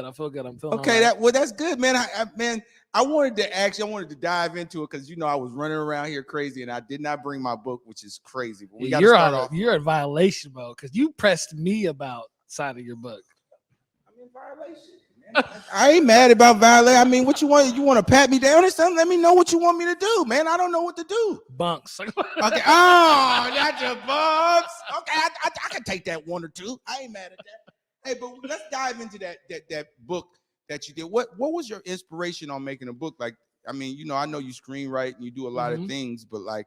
I feel good. I'm feeling Okay, all right. that's good, man. I wanted to dive into it because I was running around here crazy and I did not bring my book, which is crazy. But we got to start off. You're in violation mode because you pressed me about signing your book. I'm in violation. I ain't mad about violation. I mean, what you want? You want to pat me down or something? Let me know what you want me to do, man. I don't know what to do. Bunks. Okay. Oh, that's your bumps. Okay, I can take that one or two. I ain't mad at that. Hey, but let's dive into that book that you did. What was your inspiration on making a book? Like, I mean, I know you screenwrite and you do a lot of things, but like,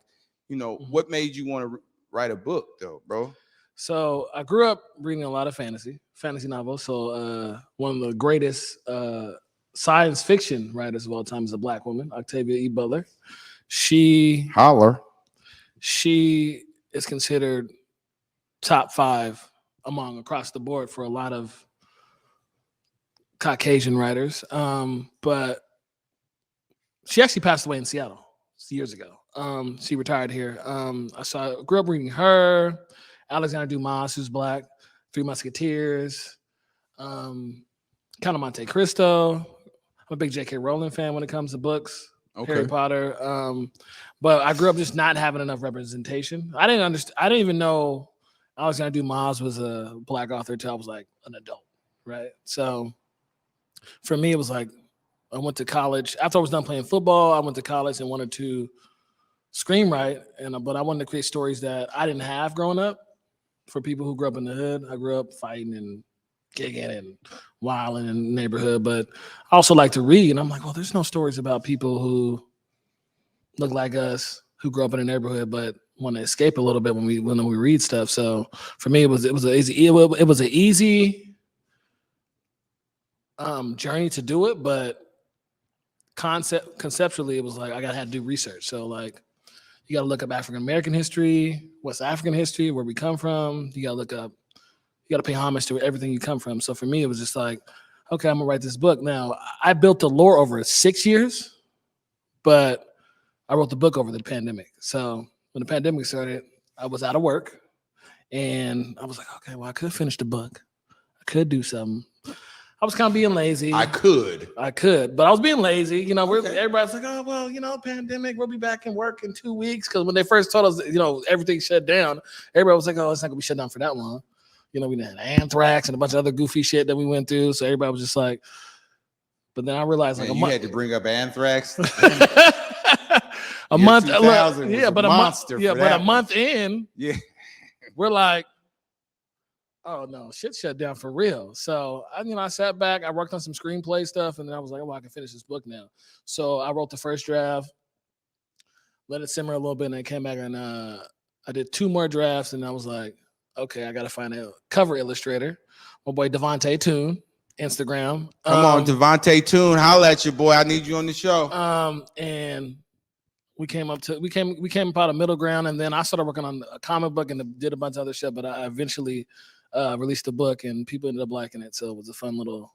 what made you want to write a book though, bro? So I grew up reading a lot of fantasy novels. So one of the greatest science fiction writers of all time is a Black woman, Octavia E. Butler. She is considered top 5 across the board for a lot of Caucasian writers. But she actually passed away in Seattle years ago. She retired here. I grew up reading her, Alexander Dumas, who's Black, Three Musketeers, Count of Monte Cristo. I'm a big J.K. Rowling fan when it comes to books. Okay. Harry Potter. But I grew up just not having enough representation. I didn't even know Alexander Dumas was a Black author until I was like an adult, right? So for me, it was like I went to college. After I was done playing football, I went to college and wanted to screenwrite, but I wanted to create stories that I didn't have growing up for people who grew up in the hood. I grew up fighting and gigging and wilding in the neighborhood, but I also like to read. And I'm like, well, there's no stories about people who look like us who grew up in the neighborhood, but want to escape a little bit when we read stuff. So for me, it was an easy journey to do it, but conceptually, it was like I had to do research. So like, you got to look up African American history, West African history, where we come from. You got to pay homage to everything you come from. So for me, it was just like, okay, I'm gonna write this book. Now I built the lore over 6 years, but I wrote the book over the pandemic. So when the pandemic started, I was out of work, and I was like, okay, well, I could finish the book. I could do something. I was kind of being lazy. I could, but I was being lazy. Everybody's like, oh, well, pandemic, we'll be back in work in 2 weeks. Because when they first told us, everything shut down, everybody was like, oh, it's not going to be shut down for that long. We had anthrax and a bunch of other goofy shit that we went through. So everybody was just like, but then I realized you had to bring up anthrax. a month in, we're like, oh no, shit shut down for real. So I sat back, I worked on some screenplay stuff, and then I was like, oh, I can finish this book now. So I wrote the first draft, let it simmer a little bit, and I came back and I did 2 more drafts, and I was like, okay, I gotta find a cover illustrator. My boy Devontae Toon, Instagram. Come on, Devontae Toon, holla at your boy. I need you on the show. And we came up a middle ground, and then I started working on a comic book and did a bunch of other shit. But I eventually released a book, and people ended up liking it. So it was a fun little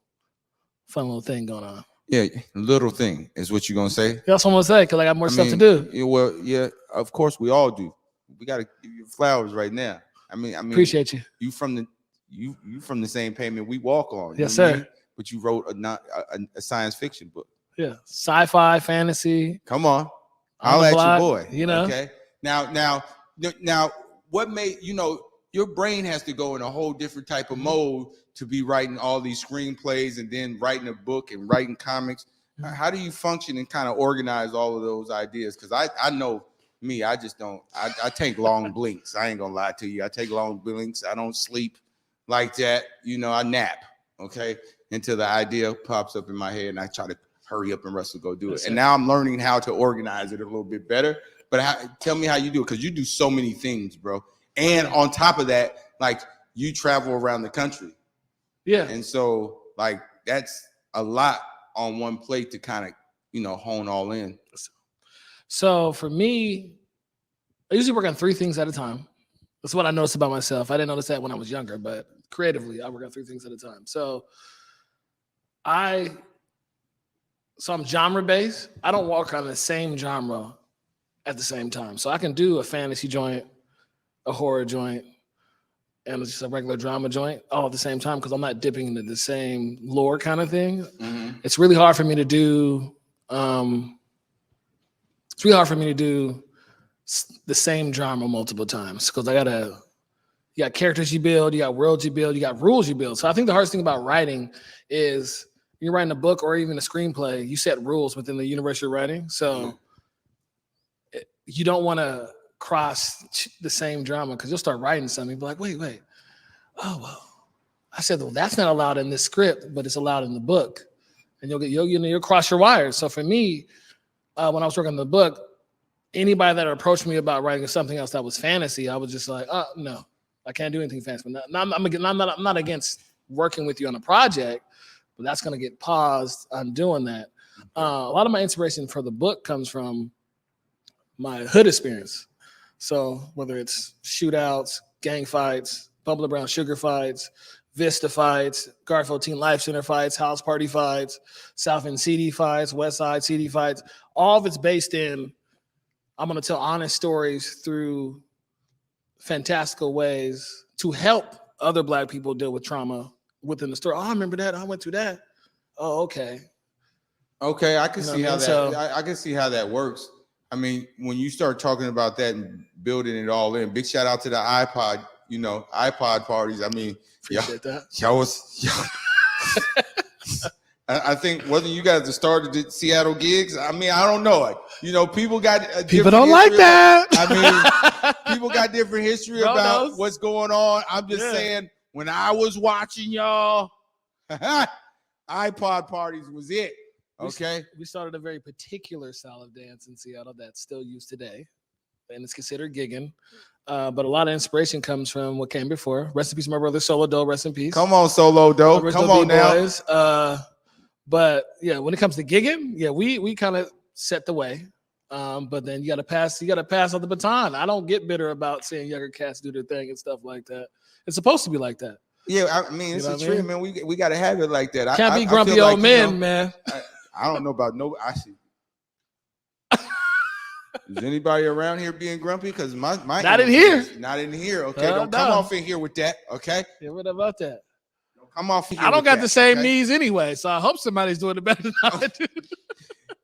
thing going on. Yeah, little thing is what you're gonna say. That's what I'm gonna say because I got more stuff to do. Yeah, of course we all do. We gotta give you flowers right now. I mean, appreciate you. You from the same pavement we walk on. Yes, sir. But you wrote a science fiction book. Yeah, sci-fi, fantasy. Come on, I'll at your boy. Okay. Now, what made your brain has to go in a whole different type of mode to be writing all these screenplays and then writing a book and writing comics. How do you function and kind of organize all of those ideas? Because I know me, I just don't. I take long blinks. I ain't gonna lie to you. I take long blinks. I don't sleep like that. I nap. Okay, until the idea pops up in my head, and I try to hurry up and Russell go do it. And now I'm learning how to organize it a little bit better. But tell me how you do it, because you do so many things, bro. And on top of that, like, you travel around the country. Yeah. And so, like, that's a lot on one plate to kind of, hone all in. So for me, I usually work on 3 things at a time. That's what I noticed about myself. I didn't notice that when I was younger, but creatively, I work on 3 things at a time. So I'm genre based. I don't work on the same genre at the same time. So I can do a fantasy joint, a horror joint, and it's just a regular drama joint all at the same time because I'm not dipping into the same lore kind of thing. Mm-hmm. It's really hard for me to do. It's really hard for me to do the same drama multiple times because you got characters you build, you got worlds you build, you got rules you build. So I think the hardest thing about writing is you're writing a book or even a screenplay, you set rules within the universe you're writing. So you don't want to cross the same drama because you'll start writing something and be like, wait. Oh, well, I said, well, that's not allowed in this script, but it's allowed in the book. And you'll cross your wires. So for me, when I was working on the book, anybody that approached me about writing something else that was fantasy, I was just like, oh, no, I can't do anything fantasy. I'm not against working with you on a project, but that's going to get paused on doing that. A lot of my inspiration for the book comes from my hood experience. So whether it's shootouts, gang fights, Bubba Brown Sugar fights, Vista fights, Garfield Teen Life Center fights, house party fights, South End CD fights, West Side CD fights, all of it's based in, I'm going to tell honest stories through fantastical ways to help other Black people deal with trauma within the story. Oh, I remember that. I went through that. Oh, okay. Okay, I can see how that. So, I can see how that works. I mean, when you start talking about that and building it all in, big shout out to the iPod parties. I mean, y'all was. I think whether you guys started the Seattle gigs, I mean, I don't know. People got people don't like that. I mean, people got different history about what's going on. I'm just saying, when I was watching y'all, iPod parties was it. Okay, we started a very particular style of dance in Seattle that's still used today, and it's considered gigging. But a lot of inspiration comes from what came before. Rest in peace, my brother Solo Doe. Rest in peace. Come on, Solo Doe. Come on B-boys. Now. But yeah, when it comes to gigging, we kind of set the way. But then you got to pass on the baton. I don't get bitter about seeing younger cats do their thing and stuff like that. It's supposed to be like that. Yeah, I mean, it's a trend, man. We got to have it like that. Can't be grumpy old men, man. I don't know about I see. Is anybody around here being grumpy? Because my not in here. Not in here. Okay, don't come off in here with that. Okay. Yeah, what about that? Don't come off. In here I don't got that, the same needs anyway, so I hope somebody's doing it better than I do.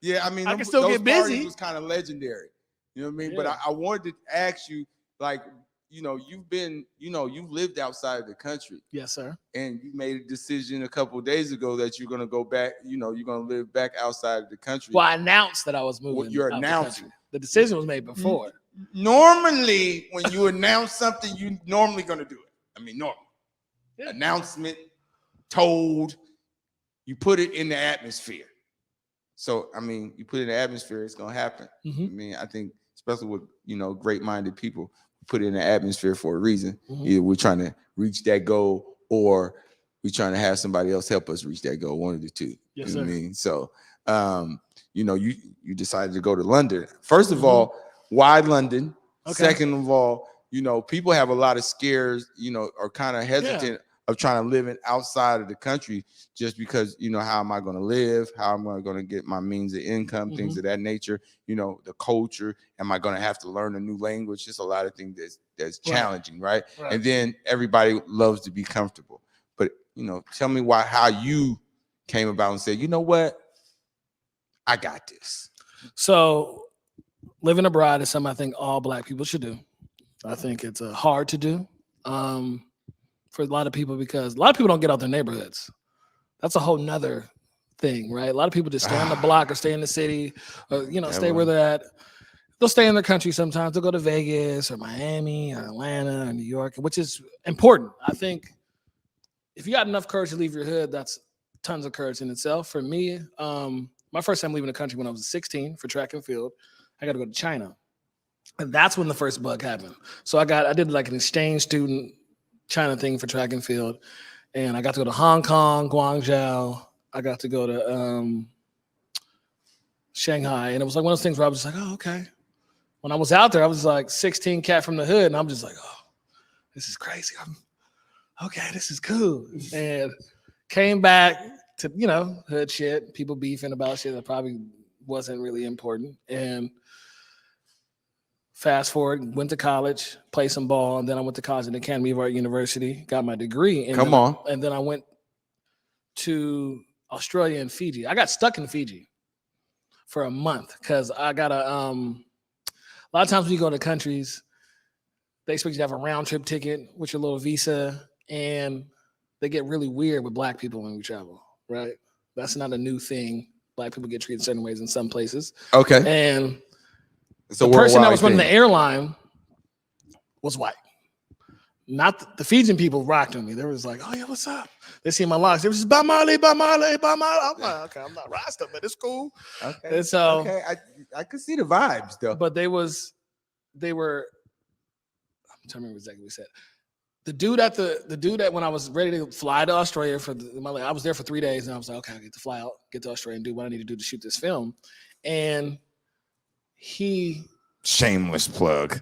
Yeah, I mean, I can still get busy. It was kind of legendary. You know what I mean? Yeah. But I wanted to ask you, like, you've lived outside of the country. Yes, sir. And you made a decision a couple of days ago that you're going to go back, you're going to live back outside of the country. Well, I announced that I was moving. You're announcing. The decision was made before. Normally, when you announce something, you're normally going to do it. I mean, normal. Yeah. Announcement, told, you put it in the atmosphere. So, I mean, you put it in the atmosphere, it's going to happen. Mm-hmm. I mean, I think, especially with, great-minded people, put it in the atmosphere for a reason. Mm-hmm. Either we're trying to reach that goal or we're trying to have somebody else help us reach that goal. One of the two. Yes, you know sir. what I mean? So, you decided to go to London. First of all, why London? Okay. Second of all, people have a lot of scares, are kind of hesitant of trying to live outside of the country just because, how am I going to live? How am I going to get my means of income? Things of that nature, the culture. Am I going to have to learn a new language? Just a lot of things that's challenging, right? And then everybody loves to be comfortable. But, tell me how you came about and said, you know what? I got this. So living abroad is something I think all Black people should do. I think it's hard to do for a lot of people because a lot of people don't get out their neighborhoods. That's a whole nother thing, right? A lot of people just stay on the block or stay in the city or, stay where they're at. They'll stay in their country sometimes. They'll go to Vegas or Miami or Atlanta or New York, which is important. I think if you got enough courage to leave your hood, that's tons of courage in itself. For me, my first time leaving the country when I was 16 for track and field, I got to go to China. And that's when the first bug happened. So I did like an exchange student China thing for track and field. And I got to go to Hong Kong, Guangzhou. I got to go to Shanghai. And it was like one of those things where I was just like, oh, okay. When I was out there, I was like 16 cat from the hood. And I'm just like, oh, this is crazy. Okay, this is cool. And came back to, hood shit, people beefing about shit that probably wasn't really important. And Fast forward, went to college, played some ball, and then I went to college at the Academy of Art University, got my degree. And then I went to Australia and Fiji. I got stuck in Fiji for a month because I got a lot of times when you go to countries, they expect you to have a round trip ticket with your little visa, and they get really weird with Black people when we travel, right? That's not a new thing. Black people get treated certain ways in some places. Okay. And the person that was running the airline was white. Not the Fijian people rocked on me. They was like, "Oh yeah, what's up?" They see my locks. They was just Bamali. I'm like, okay, I'm not Rasta, but it's cool. Okay. And so, okay, I could see the vibes though. But they were. I'm trying to remember exactly what we said. The dude that when I was ready to fly to Australia I was there for 3 days, and I was like, okay, I get to fly out, get to Australia, and do what I need to do to shoot this film. And he shameless plug,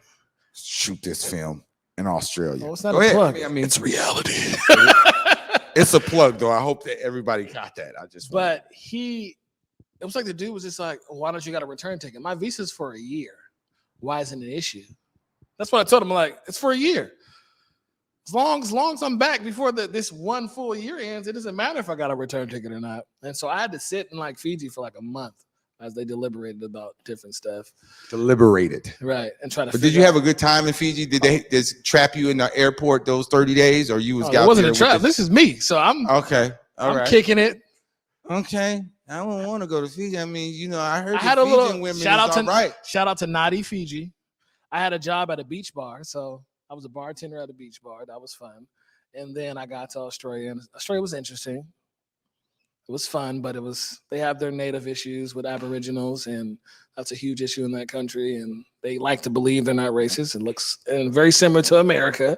shoot this film in Australia. Oh, it's not a plug. I mean, it's reality. It's a plug, though. I hope that everybody got that. It was like the dude was just like, why don't you got a return ticket? My visa's for a year. Why isn't it an issue? That's what I told him. Like, it's for a year. As long as I'm back before this one full year ends, it doesn't matter if I got a return ticket or not. And so I had to sit in like Fiji for like a month as they deliberated about different stuff. Right. And try to. But did you have a good time in Fiji? Did they just trap you in the airport those 30 days, or you was? It wasn't a trap. This is me. So I'm okay. I'm kicking it. Okay. I don't want to go to Fiji. I mean, I heard I had a little women shout out to right. Shout out to Nadi Fiji. I had a job at a beach bar, so I was a bartender at a beach bar. That was fun. And then I got to Australia, and Australia was interesting. It was fun, but they have their native issues with Aboriginals, and that's a huge issue in that country. And they like to believe they're not racist. It looks very similar to America.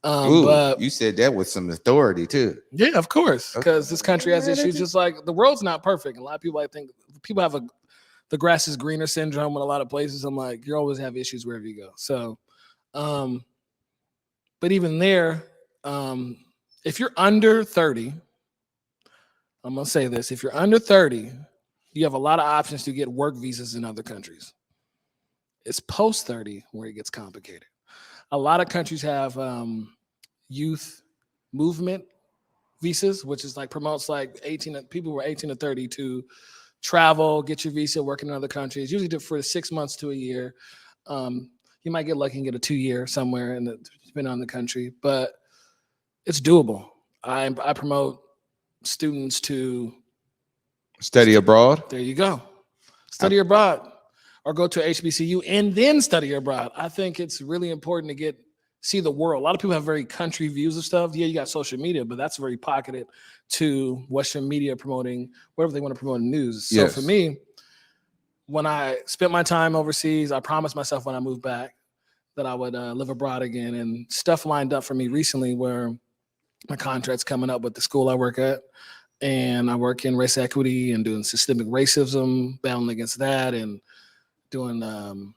But you said that with some authority too. Yeah, of course, because this country has issues. Just like the world's not perfect. A lot of people, I think, have the grass is greener syndrome in a lot of places. I'm like, you always have issues wherever you go. So, but even there, if you're under 30, I'm going to say this. If you're under 30, you have a lot of options to get work visas in other countries. It's post 30 where it gets complicated. A lot of countries have youth movement visas, which is like promotes like people who are 18 to 30 to travel, get your visa, work in other countries, usually for 6 months to a year. You might get lucky and get a 2-year somewhere, depending on the country, but it's doable. I promote students to study abroad. There you go. Study abroad, or go to HBCU and then study abroad. I think it's really important to see the world. A lot of people have very country views of stuff. Yeah, you got social media, but that's very pocketed to Western media promoting whatever they want to promote in news. So for me, when I spent my time overseas, I promised myself when I moved back that I would live abroad again, and stuff lined up for me recently where my contract's coming up with the school I work at, and I work in race equity and doing systemic racism, battling against that, and doing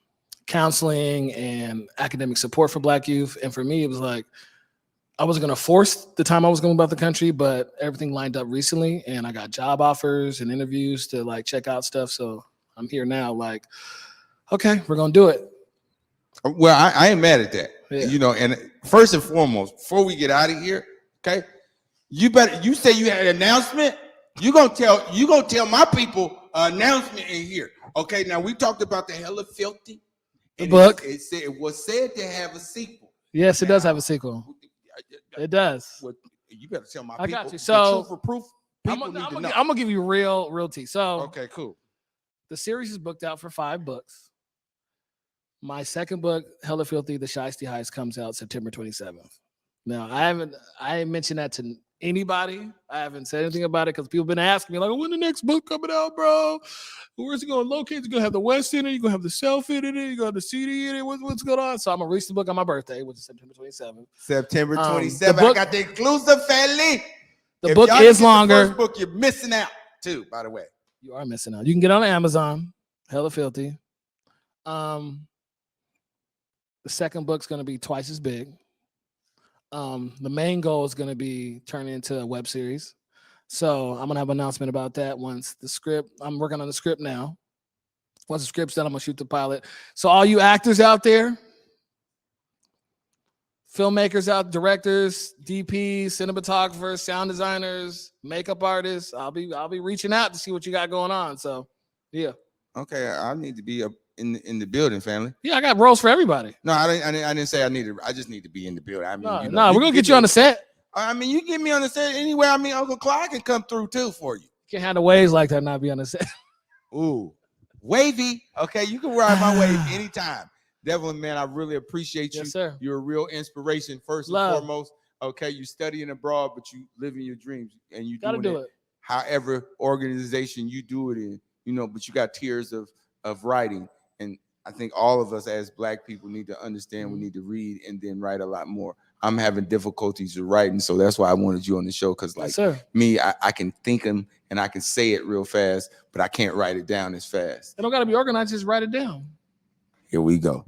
counseling and academic support for Black youth. And for me, it was like I wasn't going to force the time I was going about the country, but everything lined up recently, and I got job offers and interviews to like check out stuff. So I'm here now. Like, okay, we're gonna do it. Well, I ain't mad at that. Yeah. And first and foremost, before we get out of here, okay, you say you had an announcement. You gonna tell my people an announcement in here. Okay, now we talked about the Hella Filthy. The book. It was said to have a sequel. Yes, it does have a sequel. It does. Well, you better tell my people. I got you. So for proof. I'm gonna give you real tea. So okay, cool. The series is booked out for 5 books. My second book, Hella Filthy, The Shiesty Heist, comes out September 27th. Now, I ain't mentioned that to anybody. I haven't said anything about it because people have been asking me, like, when the next book coming out, bro? Where's it going to locate? You're going to have the West in it? You're going to have the Self in it? You're going to have the CD in it? What's going on? So I'm going to release the book on my birthday, which is September 27th. September 27th. I got the exclusive, family. The book is longer. The first book, you're missing out, too, by the way. You are missing out. You can get it on Amazon, Hella Filthy. The second book's going to be twice as big. The main goal is going to be turning into a web series. So I'm going to have an announcement about that once I'm working on the script now. Once the script's done, I'm gonna shoot the pilot. So all you actors out there, filmmakers out, directors, DPs, cinematographers, sound designers, makeup artists, I'll be reaching out to see what you got going on. So yeah. Okay, I need to be in the building, family. Yeah, I got roles for everybody. No, I didn't say I needed. I just need to be in the building. I mean, no, we're gonna get you on the set. I mean, you get me on the set anyway. I mean, Uncle Clyde can come through too for you. Can't handle waves like that, not be on the set. Ooh, wavy. Okay, you can ride my wave anytime. Devlin, man, I really appreciate you. Yes, sir. You're a real inspiration, first and foremost. Okay, you studying abroad, but you living your dreams, and you gotta do it. However organization you do it in, but you got tears of writing. And I think all of us as Black people need to understand we need to read and then write a lot more. I'm having difficulties with writing, so that's why I wanted you on the show, because me, I can think them and I can say it real fast, but I can't write it down as fast. It don't gotta be organized, just write it down. Here we go.